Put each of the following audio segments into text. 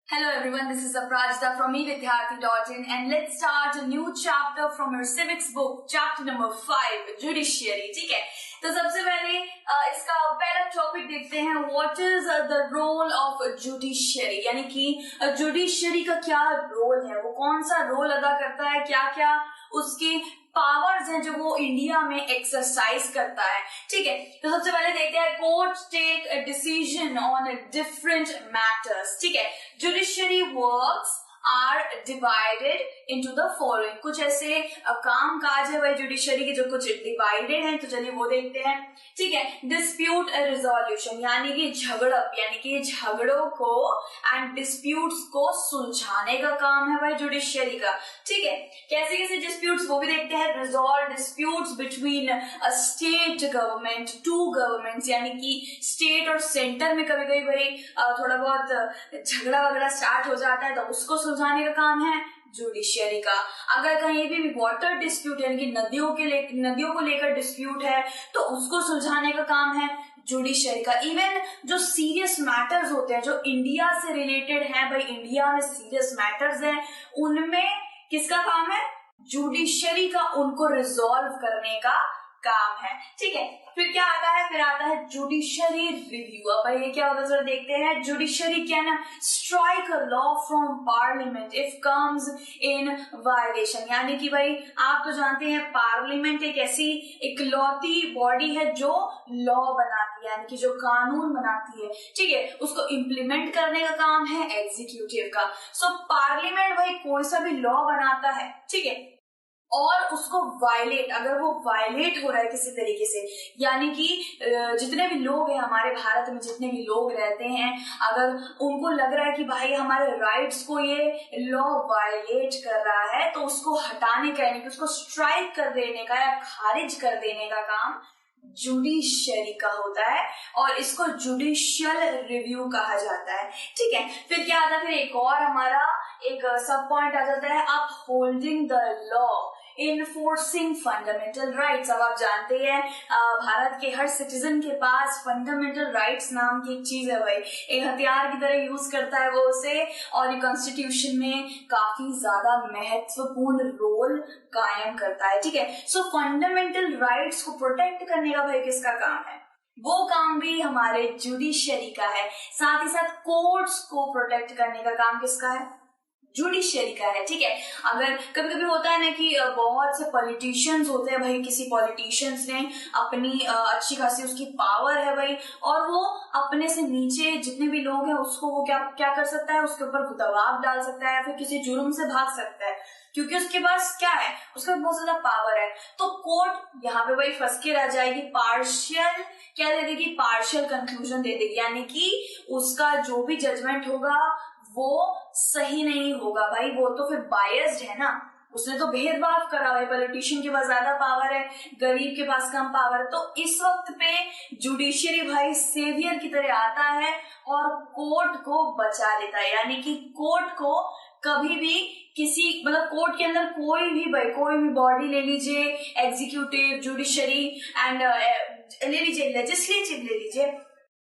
Hello everyone, this is Aprajita from evidyarthi.in and let's start a new chapter from your civics book, chapter number 5, judiciary. ठीक है, तो सबसे पहले इसका पहला टॉपिक देखते हैं. What is the role of judiciary, यानी कि जुडिशियरी का क्या रोल है, वो कौन सा रोल अदा करता है, क्या क्या उसकी पावर्स हैं जो वो इंडिया में एक्सरसाइज करता है. ठीक है, तो सबसे पहले देखते हैं court take a decision on different matters. ठीक है, judiciary works are divided into the following. कुछ ऐसे काम काज है भाई जुडिशरी के जो कुछ डिवाइडेड हैं, तो चलिए वो देखते हैं. ठीक है, डिस्प्यूट रिजोल्यूशन यानी कि झगड़प, यानी कि झगड़ों को एंड डिस्प्यूट्स को सुलझाने का काम है भाई जुडिशरी का. ठीक है, कैसे कैसे डिस्प्यूट्स वो भी देखते हैं. Resolve disputes between a state government, two governments, यानी कि स्टेट और सेंटर में कभी कभी भाई थोड़ा बहुत झगड़ा वगैरह स्टार्ट हो जाता है, तो उसको सुलझाने का काम है जुडिशियरी का. अगर कहीं भी वाटर डिस्प्यूट यानी कि नदियों को लेकर डिस्प्यूट है, तो उसको सुलझाने का काम है जुडिशियरी का. इवन जो सीरियस मैटर्स होते हैं जो इंडिया से रिलेटेड है भाई, इंडिया में सीरियस मैटर्स हैं, उनमें किसका काम है, जुडिशियरी का, उनको रिजॉल्व करने का काम है. ठीक है, फिर क्या आता है, फिर आता है जुडिशरी रिव्यू. अब भाई ये क्या होता है जरा देखते हैं. Judiciary can strike a law from parliament if comes in violation, यानी कि भाई आप तो जानते हैं पार्लियामेंट एक ऐसी इकलौती बॉडी है जो लॉ बनाती है, यानी कि जो कानून बनाती है. ठीक है, उसको इम्प्लीमेंट करने का काम है एग्जीक्यूटिव का. सो पार्लियामेंट भाई कोई सा भी लॉ बनाता है, ठीक है, और उसको वायलेट, अगर वो वायलेट हो रहा है किसी तरीके से, यानी कि जितने भी लोग हैं हमारे भारत में, जितने भी लोग रहते हैं, अगर उनको लग रहा है कि भाई हमारे राइट्स को ये लॉ वायलेट कर रहा है, तो उसको हटाने का, यानी कि उसको स्ट्राइक कर देने का या खारिज कर देने का काम जुडिशियरी का होता है, और इसको जुडिशियल रिव्यू कहा जाता है. ठीक है, फिर क्या आता है, फिर एक और हमारा एक सब पॉइंट आ जाता है upholding the law, enforcing fundamental rights. अब आप जानते हैं भारत के हर सिटीजन के पास फंडामेंटल राइट्स नाम की एक चीज है भाई, एक हथियार की तरह यूज करता है वो उसे, और ये कॉन्स्टिट्यूशन में काफी ज्यादा महत्वपूर्ण रोल कायम करता है. ठीक है, सो फंडामेंटल राइट्स को प्रोटेक्ट करने का भाई किसका काम है, वो काम भी हमारे जुडिशियरी का है. साथ ही साथ कोर्ट्स को प्रोटेक्ट करने का काम किसका है, जुडिशियरी का है. ठीक है, अगर कभी कभी होता है ना कि बहुत से पॉलिटिशियंस होते हैं भाई, किसी पॉलिटिशियंस ने अपनी अच्छी खासी उसकी पावर है भाई, और वो अपने से नीचे जितने भी लोग हैं उसको वो क्या कर सकता है, उसके ऊपर दबाव डाल सकता है, या फिर किसी जुर्म से भाग सकता है, क्योंकि उसके पास क्या है, उसके पास बहुत ज्यादा पावर है. तो कोर्ट यहाँ पे भाई फंस के रह जाएगी, पार्शियल क्या दे देगी, पार्शियल कंक्लूजन दे देगी, यानी कि उसका जो भी जजमेंट होगा वो सही नहीं होगा भाई, वो तो फिर बायस्ड है ना, उसने तो भेदभाव करा है. पॉलिटिशियन के पास ज्यादा पावर है, गरीब के पास कम पावर है, तो इस वक्त पे जुडिशियरी भाई सेवियर की तरह आता है और कोर्ट को बचा लेता है. यानी कि कोर्ट को कभी भी किसी मतलब कोर्ट के अंदर कोई भी बॉडी ले लीजिए, एग्जीक्यूटिव, जुडिशरी एंड ले लीजिए, लेजिस्लेटिव ले लीजिए,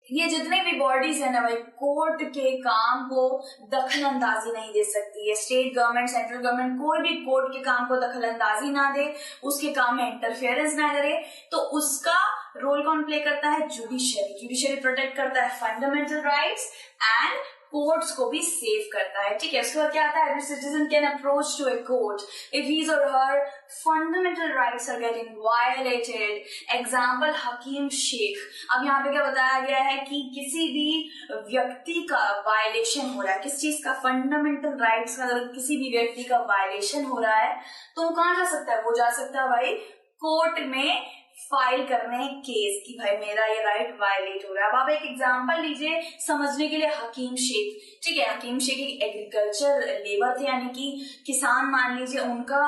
ये जितने भी बॉडीज है ना भाई, कोर्ट के काम को दखल अंदाजी नहीं दे सकती है. स्टेट गवर्नमेंट, सेंट्रल गवर्नमेंट कोई भी कोर्ट के काम को दखल अंदाजी ना दे, उसके काम में इंटरफेरेंस ना करे, तो उसका रोल कौन प्ले करता है, जुडिशरी. जुडिशरी प्रोटेक्ट करता है फंडामेंटल राइट्स एंड कोर्ट्स को भी सेव करता है. ठीक है, उसके बाद क्या आता है, citizen can approach to a court if his or her fundamental rights are getting violated. Example Hakim Sheikh. अब यहाँ पे क्या बताया गया है कि किसी भी व्यक्ति का वायलेशन हो रहा है, किस चीज का, फंडामेंटल राइट्स का. अगर किसी भी व्यक्ति का वायलेशन हो रहा है तो वो कहाँ जा सकता है, वो जा सकता है भाई कोर्ट में फाइल करने केस कि भाई मेरा ये राइट वायलेट हो रहा है. अब आप एक एग्जांपल लीजिए समझने के लिए, हकीम शेख. ठीक है, हकीम शेख एक एग्रीकल्चर लेबर थे, यानी कि किसान मान लीजिए, उनका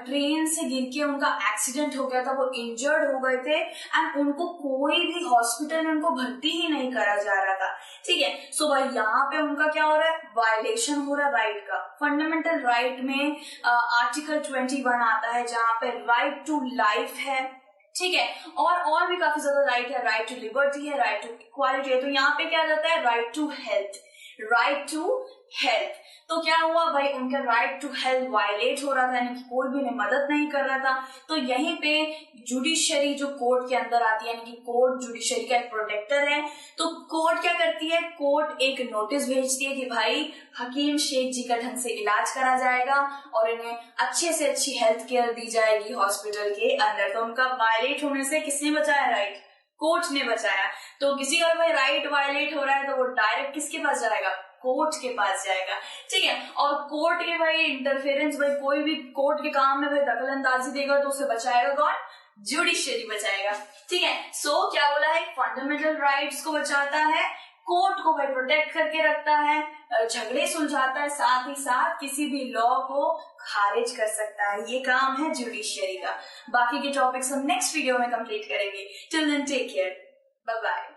ट्रेन से गिर के उनका एक्सीडेंट हो गया था, वो इंजर्ड हो गए थे एंड उनको कोई भी हॉस्पिटल में उनको भर्ती ही नहीं करा जा रहा था. ठीक है, सो भाई यहाँ पे उनका क्या हो रहा है, वायलेशन हो रहा है राइट का. फंडामेंटल राइट में आर्टिकल 21 आता है जहाँ पे राइट टू लाइफ है. ठीक है, और भी काफी ज्यादा राइट है, राइट टू लिबर्टी है, राइट टू इक्वालिटी है. तो यहाँ पे क्या जाता है, right to health, right to health. तो क्या हुआ भाई, उनका राइट टू हेल्थ वायलेट हो रहा था, यानी कि कोई भी उन्हें मदद नहीं कर रहा था। तो यहीं पे जुडिशरी जो कोर्ट के अंदर आती है, यानी कि कोर्ट जुडिशरी का एक प्रोटेक्टर है। तो कोर्ट क्या करती है, कोर्ट एक नोटिस भेजती है कि भाई हकीम शेख जी का ढंग से इलाज करा जाएगा और इन्हें अच्छे से अच्छी हेल्थ केयर दी जाएगी हॉस्पिटल के अंदर। तो उनका वायलेट होने से किसने बचाया, राइट, कोर्ट ने बचाया। तो किसी का भाई राइट वायलेट हो रहा है तो वो डायरेक्ट किसके पास जाएगा, कोर्ट के पास जाएगा, ठीक है। और कोर्ट के भाई इंटरफेरेंस, भाई कोई भी कोर्ट के काम में भाई दखल अंदाजी देगा तो उसे बचाएगा कौन, जुडिशरी बचाएगा, ठीक है। सो क्या बोला है, फंडामेंटल राइट्स को बचाता है, कोर्ट को भाई प्रोटेक्ट करके रखता है, झगड़े सुलझाता है, साथ ही साथ किसी भी लॉ को खारिज कर सकता है। ये काम है जुडिशरी का। बाकी के टॉपिक्स हम नेक्स्ट वीडियो में कंप्लीट करेंगे। Till then take care, bye bye.